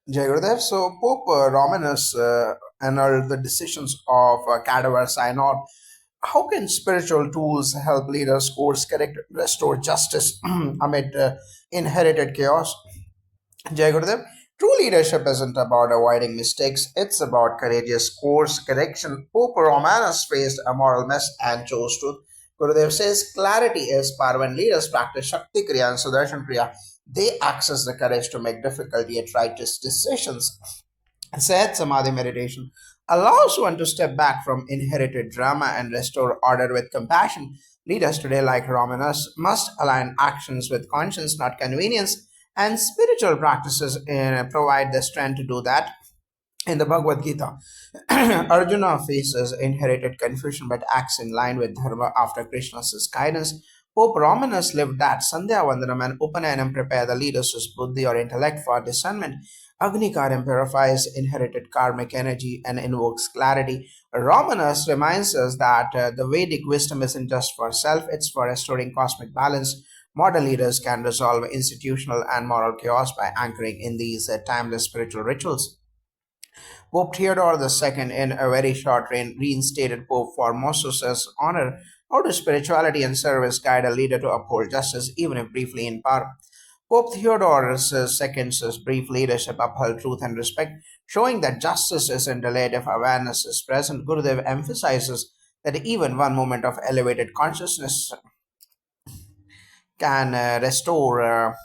Jai Gurudev. So Pope Romanus annulled the decisions of Cadaver Synod. How can spiritual tools help leaders course correct, restore justice amid inherited chaos? Jai Gurudev. True leadership isn't about avoiding mistakes, it's about courageous course correction. Pope Romanus faced a moral mess and chose truth. Gurudev says clarity is power. When leaders practice Shakti Kriya and Sudarshan Kriya, they access the courage to make difficult yet righteous decisions. Said Samadhi meditation allows one to step back from inherited drama and restore order with compassion. Leaders today, like Romanus, must align actions with conscience, not convenience, and spiritual practices provide the strength to do that. In the Bhagavad Gita, Arjuna faces inherited confusion but acts in line with Dharma after Krishna's guidance. Pope Romanus lived that Sandhya Vandanam and Upanayana prepare the leaders whose buddhi or intellect for discernment. Agni Karyam purifies inherited karmic energy and invokes clarity. Romanus reminds us that the Vedic wisdom isn't just for self, it's for restoring cosmic balance. Modern leaders can resolve institutional and moral chaos by anchoring in these timeless spiritual rituals. Pope Theodore II, in a very short reign, reinstated Pope Formosus's honor. How do spirituality and service guide a leader to uphold justice, even if briefly in power? Pope Theodore II's brief leadership upheld truth and respect, showing that justice isn't delayed if awareness is present. Gurudev emphasizes that even one moment of elevated consciousness can restore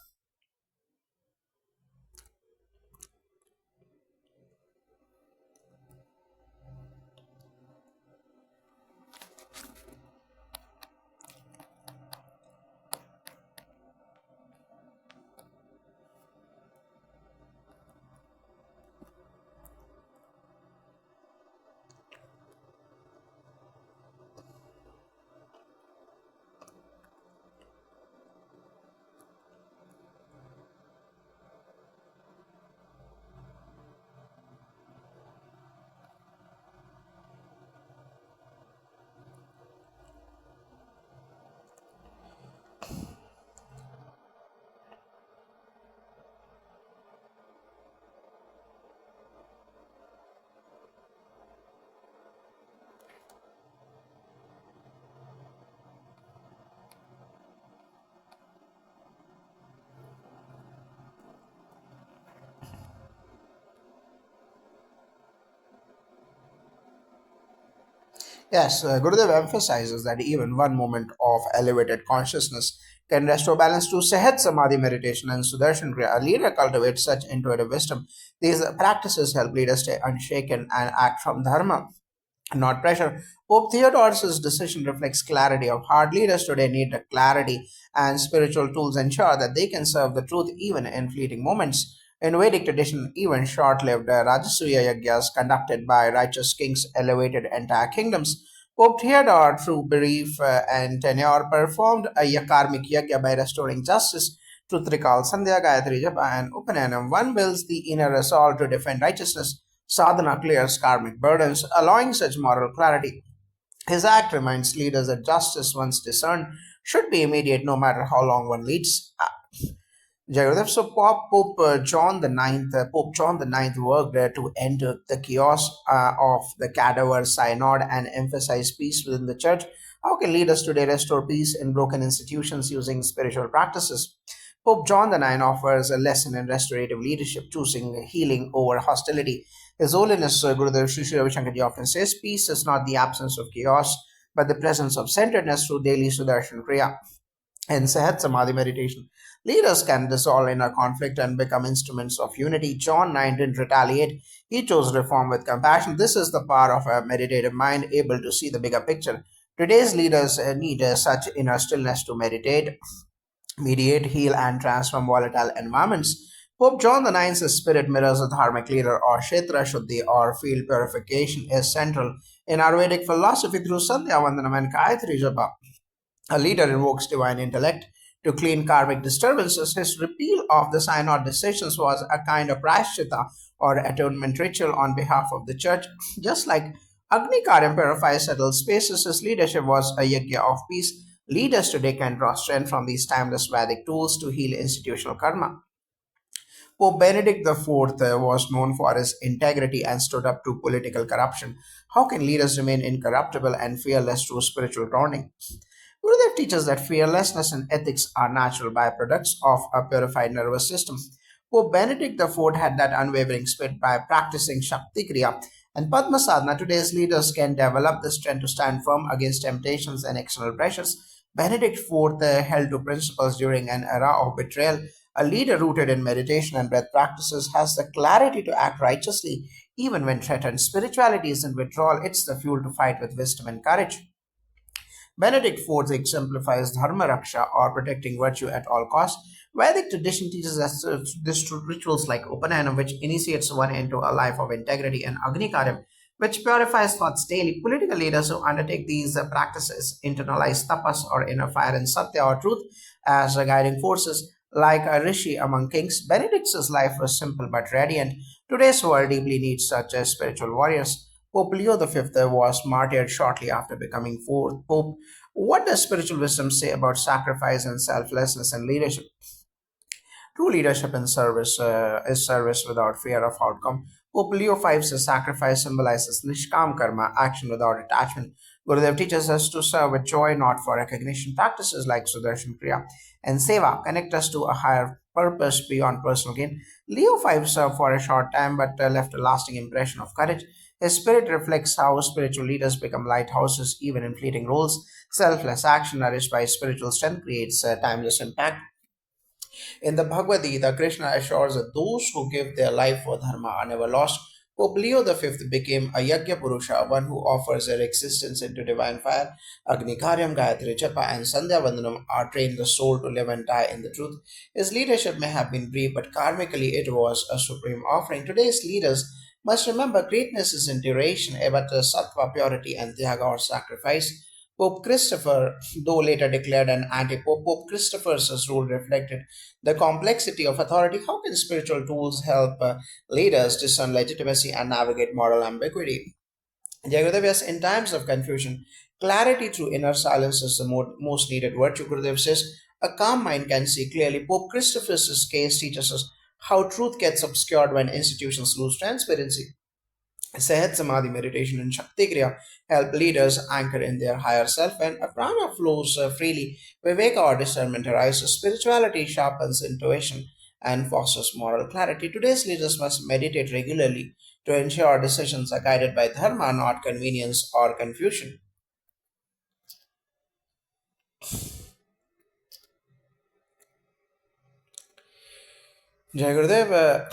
Yes, Gurudev emphasizes that even one moment of elevated consciousness can restore balance to Sehat Samadhi meditation and Sudarshan Kriya. A leader cultivates such intuitive wisdom. These practices help leaders stay unshaken and act from dharma, not pressure. Pope Theodore's decision reflects clarity of heart. Leaders today need the clarity, and spiritual tools ensure that they can serve the truth even in fleeting moments. In Vedic tradition, even short-lived Rajasuya yagyas conducted by righteous kings elevated entire kingdoms. Pope Theodore, through brief and tenure, performed a karmic yagya by restoring justice. Truth recalls Sandhya, Gayatri Japa, and Upanayana. One builds the inner resolve to defend righteousness. Sadhana clears karmic burdens, allowing such moral clarity. His act reminds leaders that justice, once discerned, should be immediate no matter how long one leads. Jagadev. So Pope John the Ninth worked to end the chaos of the cadaver synod and emphasize peace within the church. How can leaders today restore peace in broken institutions using spiritual practices? Pope John the Ninth offers a lesson in restorative leadership, choosing healing over hostility. His Holiness Gurudev Sri Sri Ravi Shankar Ji often says, peace is not the absence of chaos, but the presence of centeredness through daily Sudarshan Kriya and Sahat Samadhi meditation. Leaders can dissolve inner conflict and become instruments of unity. John 9 didn't retaliate. He chose reform with compassion. This is the power of a meditative mind able to see the bigger picture. Today's leaders need such inner stillness to mediate, heal, and transform volatile environments. Pope John the Ninth's spirit mirrors a dharmic leader, or Kshetra Shuddhi, or field purification, is central in Ayurvedic philosophy through Sandhya Vandanam and Gayatri Japa. A leader invokes divine intellect to clean karmic disturbances. His repeal of the synod decisions was a kind of prashchita or atonement ritual on behalf of the church. Just like Agni Karyam purifies settled spaces, his leadership was a yajna of peace. Leaders today can draw strength from these timeless Vedic tools to heal institutional karma. Pope Benedict IV was known for his integrity and stood up to political corruption. How can leaders remain incorruptible and fearless through spiritual grounding? Gurudev teaches that fearlessness and ethics are natural byproducts of a purified nervous system. Pope Benedict IV had that unwavering spirit by practicing Shakti Kriya and Padma Sadhana. Today's leaders can develop the strength to stand firm against temptations and external pressures. Benedict IV held to principles during an era of betrayal. A leader rooted in meditation and breath practices has the clarity to act righteously even when threatened. Spirituality isn't withdrawal, it's the fuel to fight with wisdom and courage. Benedict IV exemplifies dharma raksha or protecting virtue at all costs. Vedic tradition teaches us this through rituals like Upanayana, which initiates one into a life of integrity, and Agni which purifies thoughts daily. Political leaders who undertake these practices internalize tapas or inner fire and satya or truth as guiding forces. Like a rishi among kings, Benedict's life was simple but radiant. Today's world deeply needs such spiritual warriors. Pope Leo V was martyred shortly after becoming fourth Pope. What does spiritual wisdom say about sacrifice and selflessness and leadership? True leadership in service is service without fear of outcome. Pope Leo V's sacrifice symbolizes nishkam karma, action without attachment. Gurudev teaches us to serve with joy, not for recognition. Practices like Sudarshan Kriya and Seva connect us to a higher purpose beyond personal gain. Leo V served for a short time but left a lasting impression of courage. His spirit reflects how spiritual leaders become lighthouses even in fleeting roles. Selfless action nourished by spiritual strength creates a timeless impact. In the Bhagavad Gita, Krishna assures that those who give their life for dharma are never lost. Pope Leo V became a Yajna Purusha, one who offers their existence into divine fire. Agni Karyam, Gayatri Japa, and Sandhya Vandanam are trained the soul to live and die in the truth. His leadership may have been brief, but karmically it was a supreme offering. Today's leaders must remember greatness is in duration, but sattva, purity, and tyaga or sacrifice. Pope Christopher, though later declared an anti-pope, Pope Christopher's rule reflected the complexity of authority. How can spiritual tools help leaders discern legitimacy and navigate moral ambiguity? Jagadev, in times of confusion, clarity through inner silence is the most needed virtue. Gurudev says, a calm mind can see clearly. Pope Christopher's case teaches us how truth gets obscured when institutions lose transparency. Sehat Samadhi meditation and Shakti Kriya help leaders anchor in their higher self. When a prana flows freely, Viveka or discernment arises. Spirituality sharpens intuition and fosters moral clarity. Today's leaders must meditate regularly to ensure decisions are guided by dharma, not convenience or confusion. Jai Gurudev,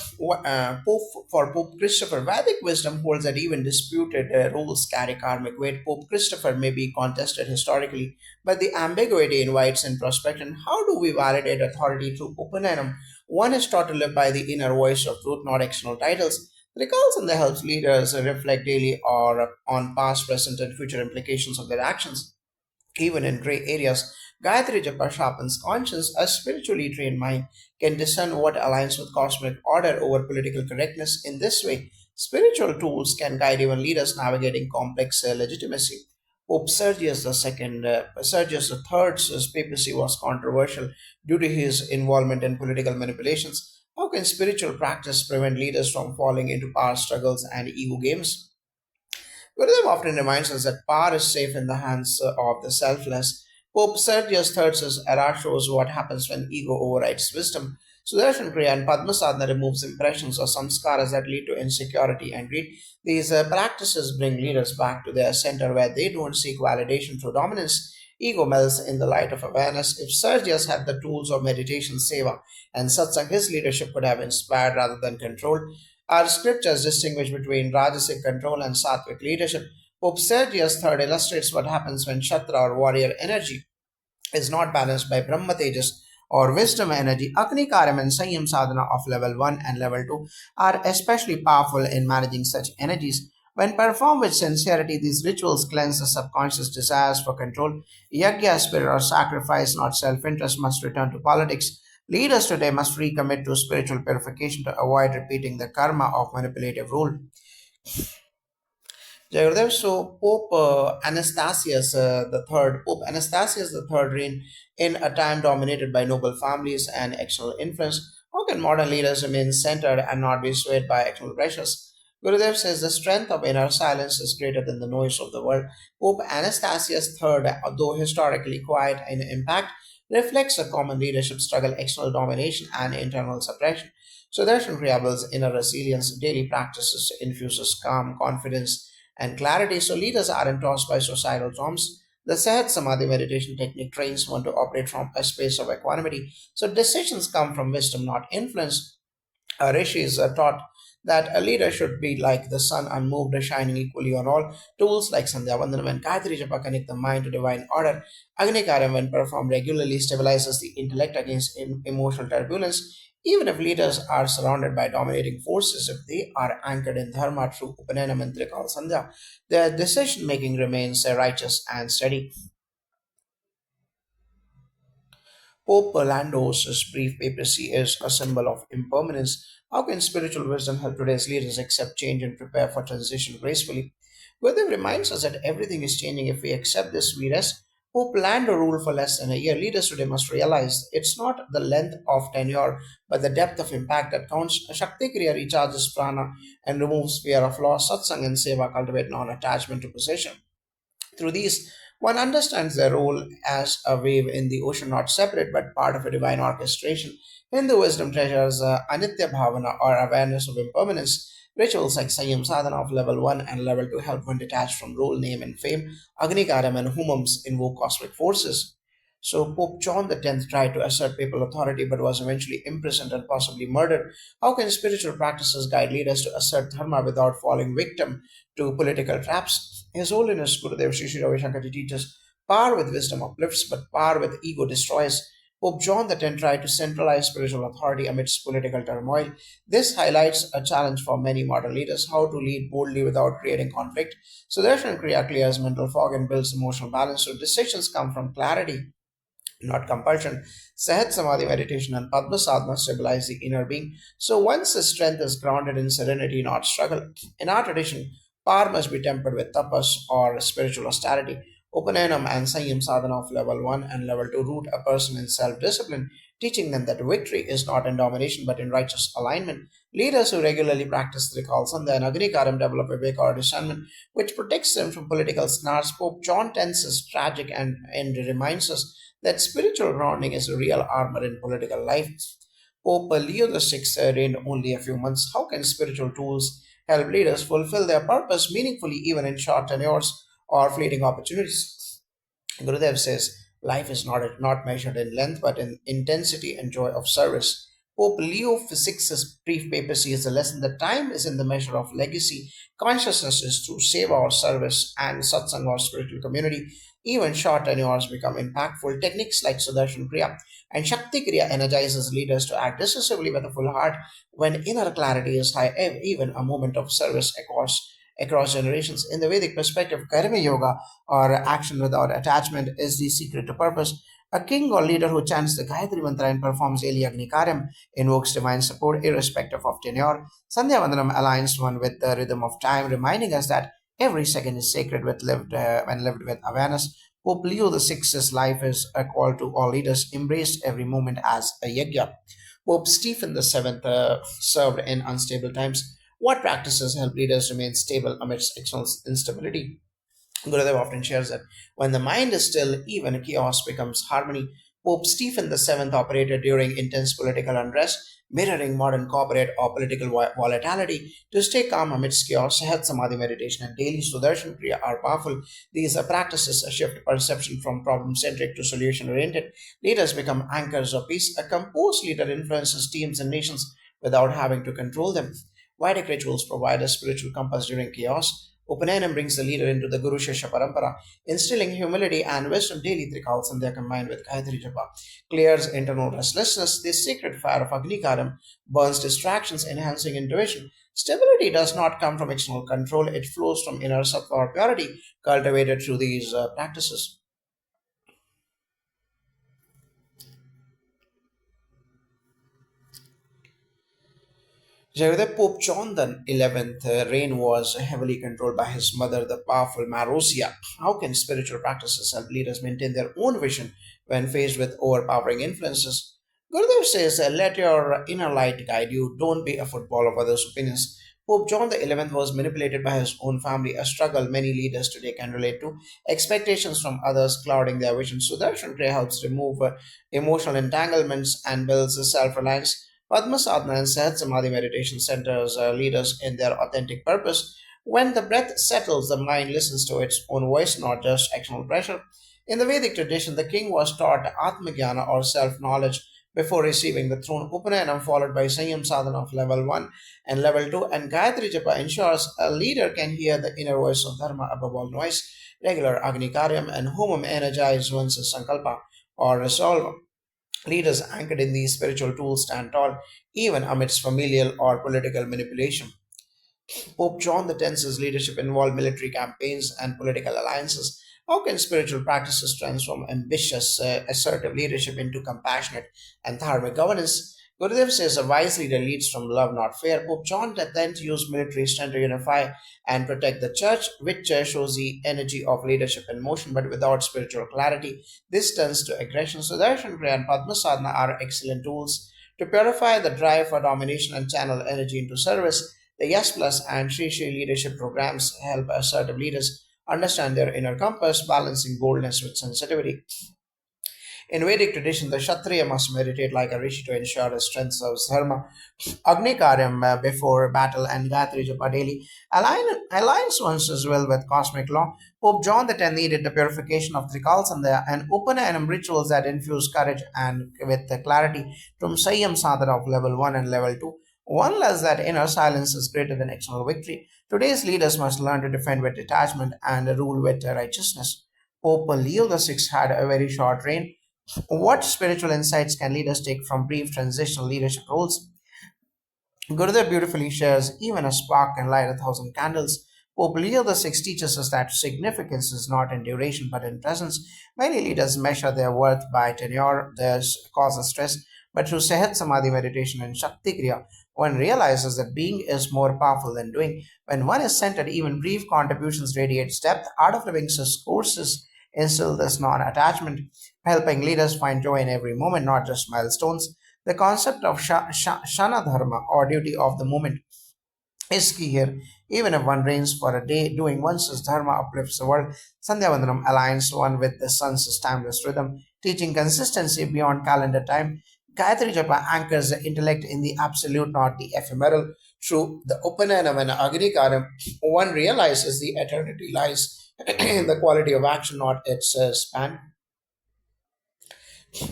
for Pope Christopher, Vedic wisdom holds that even disputed rules carry karmic weight. Pope Christopher may be contested historically, but the ambiguity invites introspection. How do we validate authority through Upanyanam? One is taught to live by the inner voice of truth, not external titles. Recalls and the helps leaders reflect daily or on past, present, and future implications of their actions. Even in gray areas, Gayatri Japa sharpens conscience. A spiritually trained mind can discern what aligns with cosmic order over political correctness. In this way, spiritual tools can guide even leaders navigating complex legitimacy. Pope Sergius III's papacy was controversial due to his involvement in political manipulations. How can spiritual practice prevent leaders from falling into power struggles and ego games? Buddhism often reminds us that power is safe in the hands of the selfless. Pope Sergius III's era shows what happens when ego overrides wisdom. Sudarshan Kriya and Padma Sadhana removes impressions or samskaras that lead to insecurity and greed. These practices bring leaders back to their center where they don't seek validation through dominance. Ego melts in the light of awareness. If Sergius had the tools of meditation, seva, and satsang, his leadership could have inspired rather than controlled. Our scriptures distinguish between Rajasic control and Sattvic leadership. Pope Sergius III illustrates what happens when Shatra or warrior energy is not balanced by Brahma Tejas or wisdom energy. Agni Karyam and Sanyam Sadhana of level 1 and level 2 are especially powerful in managing such energies. When performed with sincerity, these rituals cleanse the subconscious desires for control. Yajna, spirit, or sacrifice, not self interest, must return to politics. Leaders today must recommit to spiritual purification to avoid repeating the karma of manipulative rule. Jagadev, so Pope Anastasius the Third reigned in a time dominated by noble families and external influence. How can modern leaders remain centered and not be swayed by external pressures? Gurudev says the strength of inner silence is greater than the noise of the world. Pope Anastasius III, though historically quiet in impact, reflects a common leadership struggle, external domination, and internal suppression. Sudarshan Kriyabal's inner resilience, daily practices infuses calm, confidence, and clarity. So leaders aren't tossed by societal norms. The Sahat Samadhi meditation technique trains one to operate from a space of equanimity. So decisions come from wisdom, not influence. Rishis are taught that a leader should be like the sun, unmoved, shining equally on all. Tools like Sandhya Vandanam and Gayatri Japa connect the mind to divine order. Agni Karyam, when performed regularly, stabilizes the intellect against emotional turbulence. Even if leaders are surrounded by dominating forces, if they are anchored in Dharma through Upanayana and Trikal Sandhya, their decision making remains righteous and steady. Pope Orlando's brief papacy is a symbol of impermanence. How can spiritual wisdom help today's leaders accept change and prepare for transition gracefully? Gurudev reminds us that everything is changing. If we accept this, we rest. Pope Lando ruled for less than a year. Leaders today must realize it's not the length of tenure, but the depth of impact that counts. Shakti Kriya recharges prana and removes fear of loss. Satsang and Seva cultivate non-attachment to possession. Through these, one understands their role as a wave in the ocean, not separate but part of a divine orchestration. Hindu wisdom treasures anitya bhavana or awareness of impermanence. Rituals like Sayam Sadhana of level 1 and level 2 help one detach from role, name, and fame. Agnikaram and Humams invoke cosmic forces. So Pope John X tried to assert papal authority but was eventually imprisoned and possibly murdered. How can spiritual practices guide leaders to assert dharma without falling victim to political traps? His Holiness Gurudev Sri Sri Ravi Shankar teaches power with wisdom uplifts, but power with ego destroys. Pope John X tried to centralize spiritual authority amidst political turmoil. This highlights a challenge for many modern leaders how to lead boldly without creating conflict. Sudarshan Kriya clears mental fog and builds emotional balance, so decisions come from clarity not compulsion. Sahat Samadhi meditation and Padma sadhana stabilize the inner being. So once the strength is grounded in serenity, not struggle. In our tradition, power must be tempered with tapas or spiritual austerity. Upanayana and Sanyam sadhana of level 1 and level 2 root a person in self-discipline, teaching them that victory is not in domination but in righteous alignment. Leaders who regularly practice Trikal Sandhya and Agnikaram develop a vivek or discernment which protects them from political snars. Pope John X is tragic and reminds us that spiritual grounding is a real armor in political life. Pope Leo VI reigned only a few months. How can spiritual tools help leaders fulfill their purpose meaningfully even in short tenures or fleeting opportunities? Gurudev says life is not measured in length but in intensity and joy of service. Pope Leo VI's brief papacy is a lesson that time is in the measure of legacy, consciousness is through seva or service, and satsang or spiritual community. Even short tenures become impactful. Techniques like Sudarshan Kriya and Shakti Kriya energizes leaders to act decisively with a full heart when inner clarity is high, even a moment of service across generations. In the Vedic perspective, Karma Yoga or action without attachment is the secret to purpose. A king or leader who chants the Gayatri Mantra and performs Eli Agni Karyam invokes divine support irrespective of tenure. Sandhya Vandanam aligns one with the rhythm of time, reminding us that every second is sacred when lived with awareness. Pope Leo VI's life is a call to all leaders, embrace every moment as a yajna. Pope Stephen VII served in unstable times. What practices help leaders remain stable amidst external instability? Gurudev often shares that when the mind is still, even chaos becomes harmony. Pope Stephen VII operated during intense political unrest, mirroring modern corporate or political volatility. To stay calm amidst chaos, Sahat Samadhi meditation and daily Sudarshan Kriya are powerful. These practices shift perception from problem centric to solution oriented. Leaders become anchors of peace. A composed leader influences teams and nations without having to control them. Vedic rituals provide a spiritual compass during chaos. Upanayana brings the leader into the Guru Shishya Parampara, instilling humility and wisdom daily Trikal Sandhya combined with Gayatri Japa. Clears internal restlessness. The sacred fire of Agnikaram burns distractions, enhancing intuition. Stability does not come from external control, it flows from inner sattva or purity cultivated through these practices. Jagade Pope John the 11th reign was heavily controlled by his mother, the powerful Marozia. How can spiritual practices help leaders maintain their own vision when faced with overpowering influences? Gurudev says, let your inner light guide you. Don't be a football of others' opinions. Pope John the 11th was manipulated by his own family, a struggle many leaders today can relate to. Expectations from others clouding their vision. Sudarshan Kriya helps remove emotional entanglements and builds self-reliance. Padma Sadhana and Sahat Samadhi meditation centers leaders in their authentic purpose. When the breath settles, the mind listens to its own voice, not just external pressure. In the Vedic tradition, the king was taught Atmagyana or self knowledge before receiving the throne. Upanayanam followed by Sanyam Sadhana of level 1 and level 2, and Gayatri Japa ensures a leader can hear the inner voice of Dharma above all noise. Regular Agni Karyam and Homam energize one's Sankalpa or resolve. Leaders anchored in these spiritual tools stand tall even amidst familial or political manipulation. Pope John X's leadership involved military campaigns and political alliances. How can spiritual practices transform ambitious, assertive leadership into compassionate and dharmic governance? Gurudev says a wise leader leads from love, not fear. Pope John X used military strength to unify and protect the church, which shows the energy of leadership in motion, but without spiritual clarity. This turns to aggression. Sudarshan Kriya and Padma Sadhana are excellent tools to purify the drive for domination and channel energy into service. The Yes Plus and Sri Sri leadership programs help assertive leaders understand their inner compass, balancing boldness with sensitivity. In Vedic tradition, the Kshatriya must meditate like a rishi to ensure his strength serves dharma. Agni Karyam before battle and Gayatri Japa daily aligns one's will with cosmic law. Pope John X needed the purification of Trikal Sandhya and Upanayana rituals that infuse courage and with the clarity from Sanyam Sadhana of level 1 and level 2. One less that inner silence is greater than external victory. Today's leaders must learn to defend with detachment and rule with righteousness. Pope Leo VI had a very short reign. What spiritual insights can leaders take from brief transitional leadership roles? Gurudev beautifully shares even a spark can light 1,000 candles. Pope Leo VI teaches us that significance is not in duration but in presence. Many leaders measure their worth by tenure, this causes stress, but through Sehat Samadhi meditation and Shakti Kriya, one realizes that being is more powerful than doing. When one is centered, even brief contributions radiate depth. Art of Living courses instill this non attachment, helping leaders find joy in every moment, not just milestones. The concept of shana dharma or duty of the moment is key here. Even if one reigns for a day, doing one's dharma uplifts the world. Sandhya Vandanam aligns one with the sun's timeless rhythm, teaching consistency beyond calendar time. Gayatri Japa anchors the intellect in the absolute, not the ephemeral. Through the Upanayana and Agni Karam, one realizes the eternity lies in the quality of action, not its span.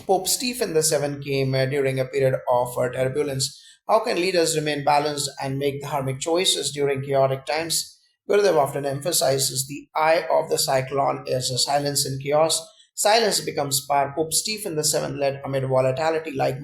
Pope Stephen VII came during a period of turbulence. How can leaders remain balanced and make dharmic choices during chaotic times? Gurudev often emphasizes the eye of the cyclone is a silence in chaos. Silence becomes power. Pope Stephen VII led amid volatility like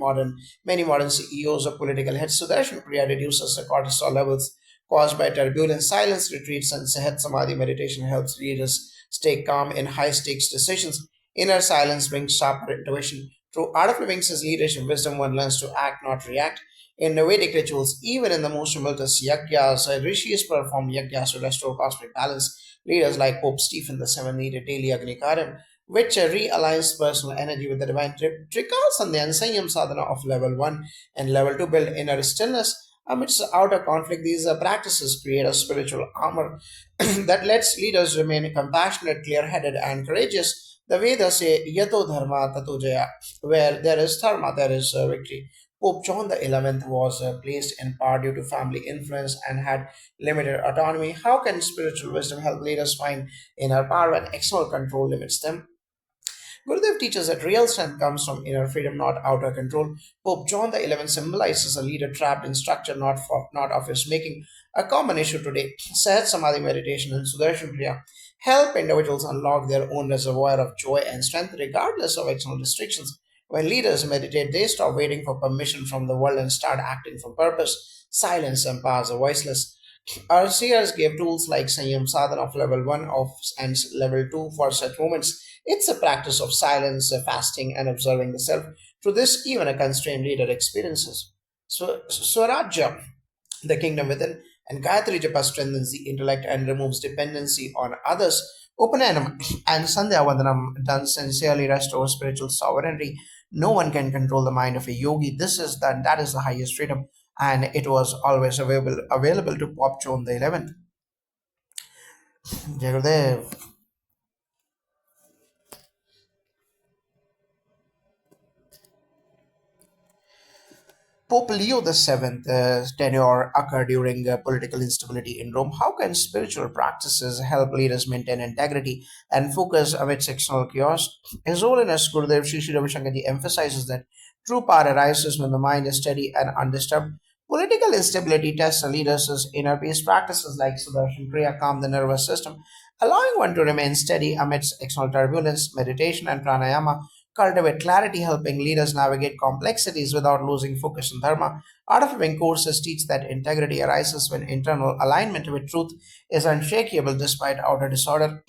many modern CEOs of political heads. Sudarshan Kriya reduces the cortisol levels caused by turbulence. Silence retreats and Sahat Samadhi meditation helps leaders stay calm in high stakes decisions. Inner silence brings sharper intuition. Through Art of Living's leadership wisdom, one learns to act, not react. In the Vedic rituals, even in the most tumultuous yagyas, rishis perform yagyas to restore cosmic balance. Leaders like Pope Stephen VII needed daily Agni Karyam, which realigns personal energy with the divine trikals and the Ansayam sadhana of level 1 and level 2 build inner stillness. Amidst outer conflict, these practices create a spiritual armor that lets leaders remain compassionate, clear headed, and courageous. The Vedas say, Yato dharma tato jaya, where there is dharma, there is victory. Pope John the 11th was placed in power due to family influence and had limited autonomy. How can spiritual wisdom help leaders find inner power when external control limits them? Gurudev teaches that real strength comes from inner freedom, not outer control. Pope John the 11th symbolizes a leader trapped in structure, not of his making. A common issue today, Sahat Samadhi meditation and Sudarshan Kriya help individuals unlock their own reservoir of joy and strength regardless of external restrictions. When leaders meditate, they stop waiting for permission from the world and start acting from purpose. Silence empowers the voiceless. Our seers gave tools like Sanyam Sadhana of level 1 of and level 2 for such moments. It's a practice of silence, fasting, and observing the self. Through this, even a constrained leader experiences. So, Swarajya. the kingdom within, and Gayatri Japa strengthens the intellect and removes dependency on others. Upanayana and Sandhya Vandanam done sincerely restore spiritual sovereignty. No one can control the mind of a yogi. That is the highest freedom, and it was always available to Pop Chon the 11th. Jai Gurudev. Pope Leo VII tenure occurred during political instability in Rome. How can spiritual practices help leaders maintain integrity and focus amidst external chaos? His Holiness Gurudev Sri Sri Ravi Shankarji emphasizes that true power arises when the mind is steady and undisturbed. Political instability tests a leader's inner peace. Practices like Sudarshan Kriya calm the nervous system, allowing one to remain steady amidst external turbulence. Meditation and pranayama cultivate clarity, helping leaders navigate complexities without losing focus on dharma. Art of Living courses teach that integrity arises when internal alignment with truth is unshakable despite outer disorder.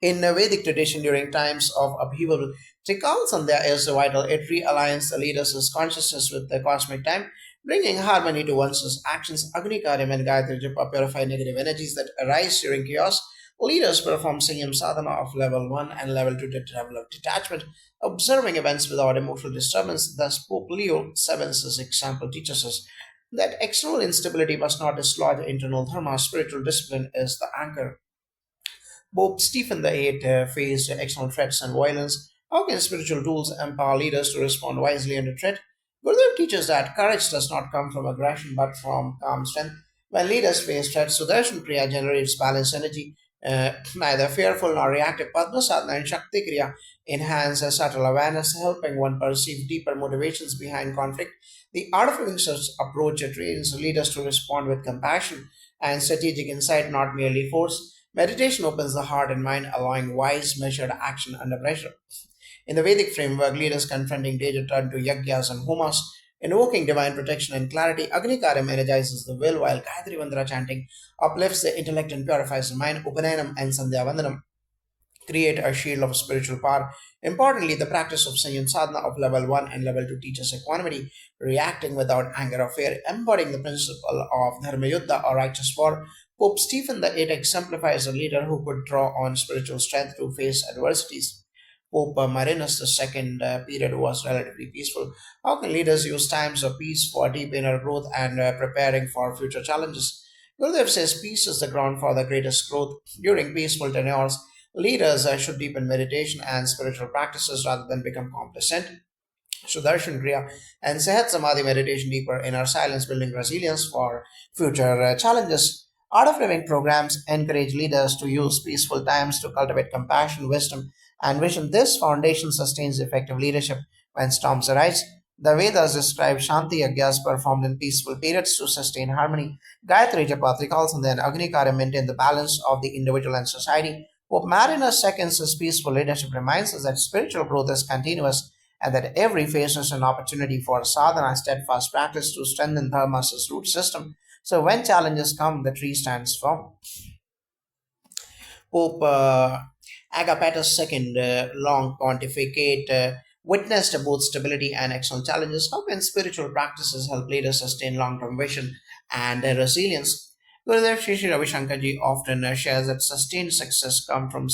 In the Vedic tradition, during times of upheaval, Trikal Sandhya is vital. It realigns the leader's consciousness with the cosmic time, bringing harmony to one's actions. Agni Karyam and Gayatri Japa purify negative energies that arise during chaos. Leaders perform Sanyam sadhana of level 1 and level 2 to develop detachment, observing events without emotional disturbance. Thus, Pope Leo VII's example teaches us that external instability must not dislodge internal dharma. Spiritual discipline is the anchor. Pope Stephen VIII faced external threats and violence. How can spiritual tools empower leaders to respond wisely under threat? Gurudev teaches that courage does not come from aggression but from calm strength. When leaders face threats, Sudarshan Kriya generates balanced energy, neither fearful nor reactive. Padma Sadhana and Shakti Kriya enhance a subtle awareness, helping one perceive deeper motivations behind conflict. The art of living such approach trains leaders to respond with compassion and strategic insight, not merely force. Meditation opens the heart and mind, allowing wise, measured action under pressure. In the Vedic framework, leaders confronting danger turn to yajnas and homas, invoking divine protection and clarity. Agni Karyam energizes the will, while Gayatri Vandana chanting uplifts the intellect and purifies the mind. Upanayam and Sandhya Vandanam create a shield of spiritual power. Importantly, the practice of Sanyam Sadhana of level 1 and level 2 teaches equanimity, reacting without anger or fear, embodying the principle of Dharma Yuddha or righteous war. Pope Stephen VIII exemplifies a leader who could draw on spiritual strength to face adversities. Pope Marinus II period was relatively peaceful. How can leaders use times of peace for deep inner growth and preparing for future challenges? Gurudev says peace is the ground for the greatest growth. During peaceful tenures, leaders should deepen meditation and spiritual practices rather than become complacent. Sudarshan Kriya and Sehat Samadhi meditation deeper inner silence, building resilience for future challenges. Art of Living programs encourage leaders to use peaceful times to cultivate compassion, wisdom, and vision. This foundation sustains effective leadership when storms arise. The Vedas describe Shanti Yagyas performed in peaceful periods to sustain harmony. Gayatri Japa, Trikals, and then Agni Karya maintain the balance of the individual and society. Pope Marinus II's peaceful leadership reminds us that spiritual growth is continuous and that every phase is an opportunity for sadhana, steadfast practice to strengthen dharma's root system. So when challenges come, the tree stands firm. Pope Agapetus II, long pontificate, witnessed both stability and external challenges. How can spiritual practices help leaders sustain long-term vision and resilience? Gurudev Shri Shri Ravi Shankarji often shares that sustained success comes from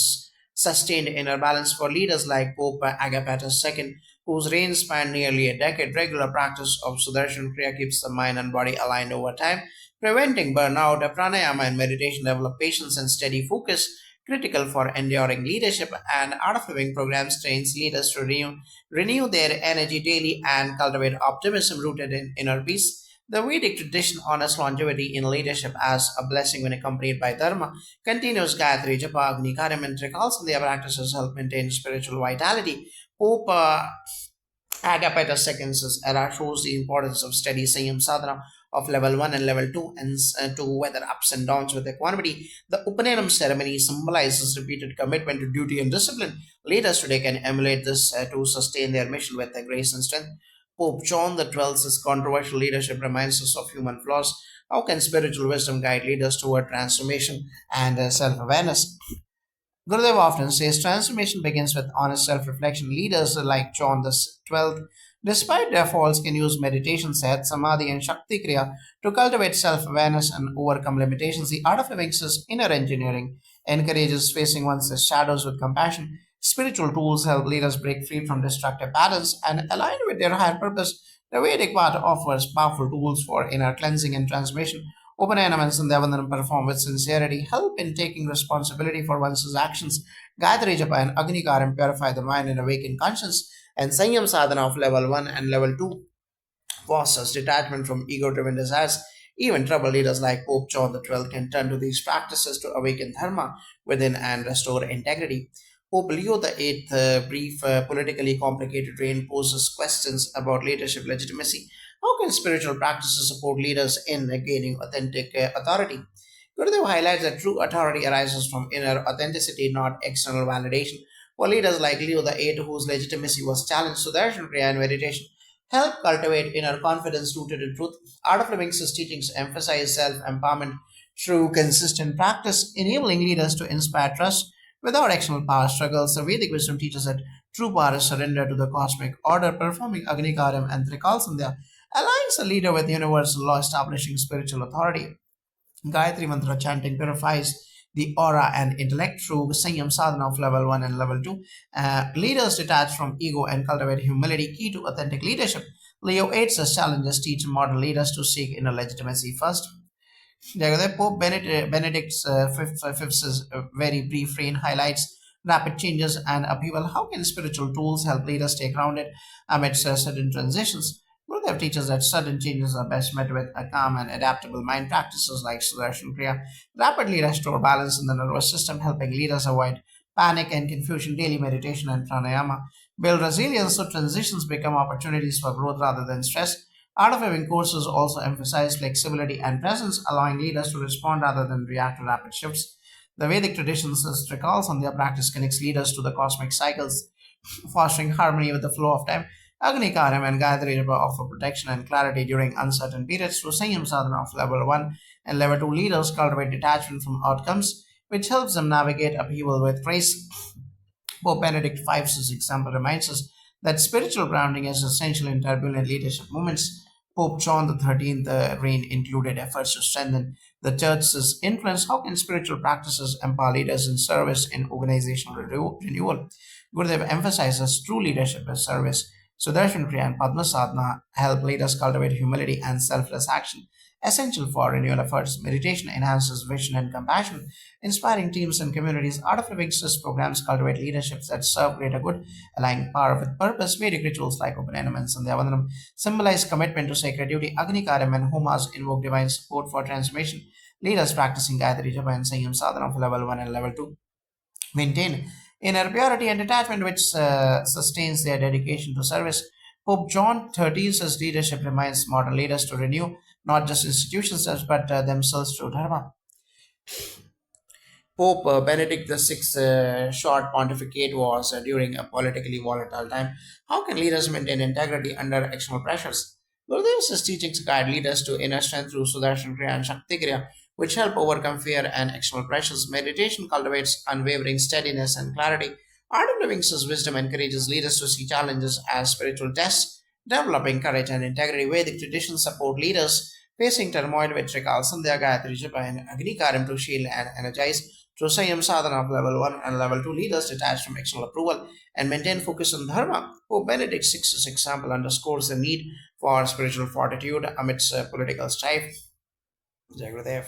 sustained inner balance. For leaders like Pope Agapetus II, whose reign spanned nearly a decade. Regular practice of Sudarshan Kriya keeps the mind and body aligned over time, preventing burnout. Pranayama and meditation develop patience and steady focus, critical for enduring leadership. And Art of Living programs trains leaders to renew their energy daily and cultivate optimism rooted in inner peace. The Vedic tradition honors longevity in leadership as a blessing when accompanied by dharma. Continuous Gayatri, Japa, Agni, Karyam, and Trikals and their practices help maintain spiritual vitality. Pope Agapeta Second's era shows the importance of steady Sanyam sadhana of level 1 and level 2 and to weather ups and downs with equanimity. The Upanayam ceremony symbolizes repeated commitment to duty and discipline. Leaders today can emulate this to sustain their mission with grace and strength. Pope John the XII's controversial leadership reminds us of human flaws. How can spiritual wisdom guide leaders toward transformation and self awareness? Gurudev often says transformation begins with honest self reflection. Leaders like John the XII Despite their faults, can use meditation, Sehat, Samadhi, and Shakti Kriya to cultivate self awareness and overcome limitations. The art of living says inner engineering encourages facing one's shadows with compassion. Spiritual tools help leaders break free from destructive patterns and align with their higher purpose. The Vedic path offers powerful tools for inner cleansing and transformation. Open elements and Devanam perform with sincerity, help in taking responsibility for one's actions. Gayatri Japa and Agni Karam purify the mind and awaken conscience. And Sanyam Sadhana of level 1 and level 2 fosters detachment from ego driven desires. Even troubled leaders like Pope John the 12th can turn to these practices to awaken dharma within and restore integrity. Pope Leo the 8th brief, politically complicated reign poses questions about leadership legitimacy. How can spiritual practices support leaders in gaining authentic authority? Gurudev highlights that true authority arises from inner authenticity, not external validation. For leaders like Leo the 8th, whose legitimacy was challenged, Sudarshan Kriya and meditation help cultivate inner confidence rooted in truth. Art of Living's teachings emphasize self empowerment through consistent practice, enabling leaders to inspire trust without external power struggles. The Vedic wisdom teaches that true power is surrender to the cosmic order, performing Agni Karyam and Trikal Sandhya aligns a leader with universal law, establishing spiritual authority. Gayatri Mantra chanting purifies the aura and intellect through Sanyam Sadhana of level 1 and level 2. Leaders detach from ego and cultivate humility, key to authentic leadership. Leo 8's challenges teach modern leaders to seek inner legitimacy first. Pope Benedict's fifth's very brief reign highlights rapid changes and upheaval. How can spiritual tools help leaders stay grounded amidst sudden transitions? Gurudev teaches that sudden changes are best met with a calm and adaptable mind. Practices like Sudarshan Kriya rapidly restore balance in the nervous system, helping leaders avoid panic and confusion. Daily meditation and pranayama build resilience so transitions become opportunities for growth rather than stress. Art of Living courses also emphasize flexibility and presence, allowing leaders to respond rather than react to rapid shifts. The Vedic traditions recalls on their practice connects leaders to the cosmic cycles, fostering harmony with the flow of time. Agni Karam and Gayatri River offer protection and clarity during uncertain periods. Through Sanyam Sadhana of level 1 and level 2, leaders cultivate detachment from outcomes, which helps them navigate upheaval with grace. Pope Benedict X's example reminds us that spiritual grounding is essential in turbulent leadership movements. Pope John the 13th reign included efforts to strengthen the church's influence. How can spiritual practices empower leaders in service in organizational renewal? Gurudev emphasizes true leadership as service. Sudarshan Kriya and Padma Sadhana help leaders cultivate humility and selfless action, essential for renewal efforts. Meditation enhances vision and compassion, inspiring teams and communities. Art of Living Swiss programs cultivate leaderships that serve greater good, aligning power with purpose. Vedic rituals like open elements and Devanam symbolize commitment to sacred duty. Agni Karyam and Homas invoke divine support for transformation. Leaders practicing Gayatri Japa and Sanyam Sadhana of level 1 and level 2 maintain inner purity and detachment, which sustains their dedication to service. Pope John XIII's leadership reminds modern leaders to renew not just institutions but themselves through dharma. Pope Benedict VI's short pontificate was during a politically volatile time. How can leaders maintain integrity under external pressures? Gurudev's teachings guide leaders to inner strength through Sudarshan Kriya and Shakti Kriya, which help overcome fear and external pressures. Meditation cultivates unwavering steadiness and clarity. Art of Living's wisdom encourages leaders to see challenges as spiritual tests, developing courage and integrity. Vedic traditions support leaders facing turmoil with Trikal Sandhya, Gayatri Japa, and Agni Karam to shield and energize. Through Sanyam Sadhana of level 1 and level 2, leaders detach from external approval and maintain focus on Dharma. Pope Benedict VI's example underscores the need for spiritual fortitude amidst political strife. Jai Gurudev.